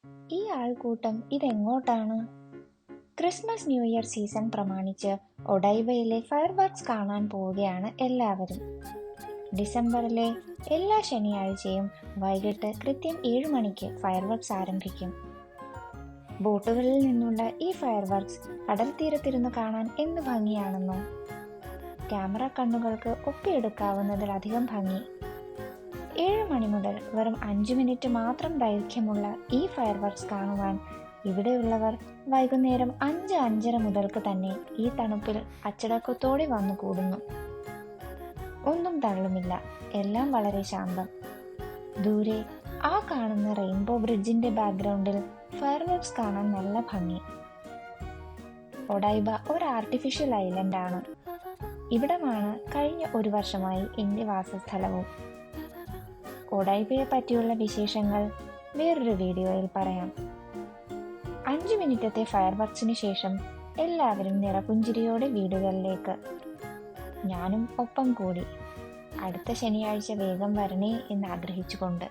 ഈ ആൾക്കൂട്ടം ഇതെങ്ങോട്ടാണ്? Christmas new year season പ്രമാണിച്ച് ഒഡൈബയിലെ ഫയർ വർക്ക്സ് കാണാൻ പോവുകയാണ് എല്ലാവരും. ഡിസംബറിലെ എല്ലാ ശനിയാഴ്ചയും വൈകിട്ട് കൃത്യം 7 മണിക്ക് ഫയർ വർക്ക്സ് ആരംഭിക്കും. ബോട്ടുകളിൽ നിന്നുള്ള ഈ ഫയർ വർക്ക്സ് കടൽ തീരത്തിരുന്ന് കാണാൻ എന്ത് ഭംഗിയാണെന്നോ. ക്യാമറ കണ്ണുകൾക്ക് ഒപ്പിയെടുക്കാവുന്നതിലധികം ഭംഗി. 7 മണി മുതൽ വെറും 5 മിനിറ്റ് മാത്രം ദൈർഘ്യമുള്ള ഈ ഫയർ വർക്ക്സ് കാണുവാൻ ഇവിടെയുള്ളവർ വൈകുന്നേരം 5-5:30 മുതൽക്ക് തന്നെ ഈ തണുപ്പിൽ അച്ചടക്കത്തോടെ വന്നു കൂടുന്നു. ഒന്നും തള്ളുമില്ല, എല്ലാം വളരെ ശാന്തം. ദൂരെ ആ കാണുന്ന റെയിൻബോ ബ്രിഡ്ജിന്റെ ബാക്ക്ഗ്രൗണ്ടിൽ ഫയർ വർക്ക്സ് കാണാൻ നല്ല ഭംഗി. ഒഡൈബ ഒരു ആർട്ടിഫിഷ്യൽ ഐലൻഡ് ആണ്. ഇവിടമാണ് കഴിഞ്ഞ 1 വർഷമായി എൻ്റെ വാസസ്ഥലവും. ഒഡൈബയെ പറ്റിയുള്ള വിശേഷങ്ങൾ വേറൊരു വീഡിയോയിൽ പറയാം. 5 മിനിറ്റത്തെ ഫയർ വർക്ക്സിന് ശേഷം എല്ലാവരും നിറപുഞ്ചിരിയോടെ വീടുകളിലേക്ക്. ഞാനും ഒപ്പം കൂടി. അടുത്ത ശനിയാഴ്ച വേഗം വരണേ എന്ന് ആഗ്രഹിച്ചുകൊണ്ട്.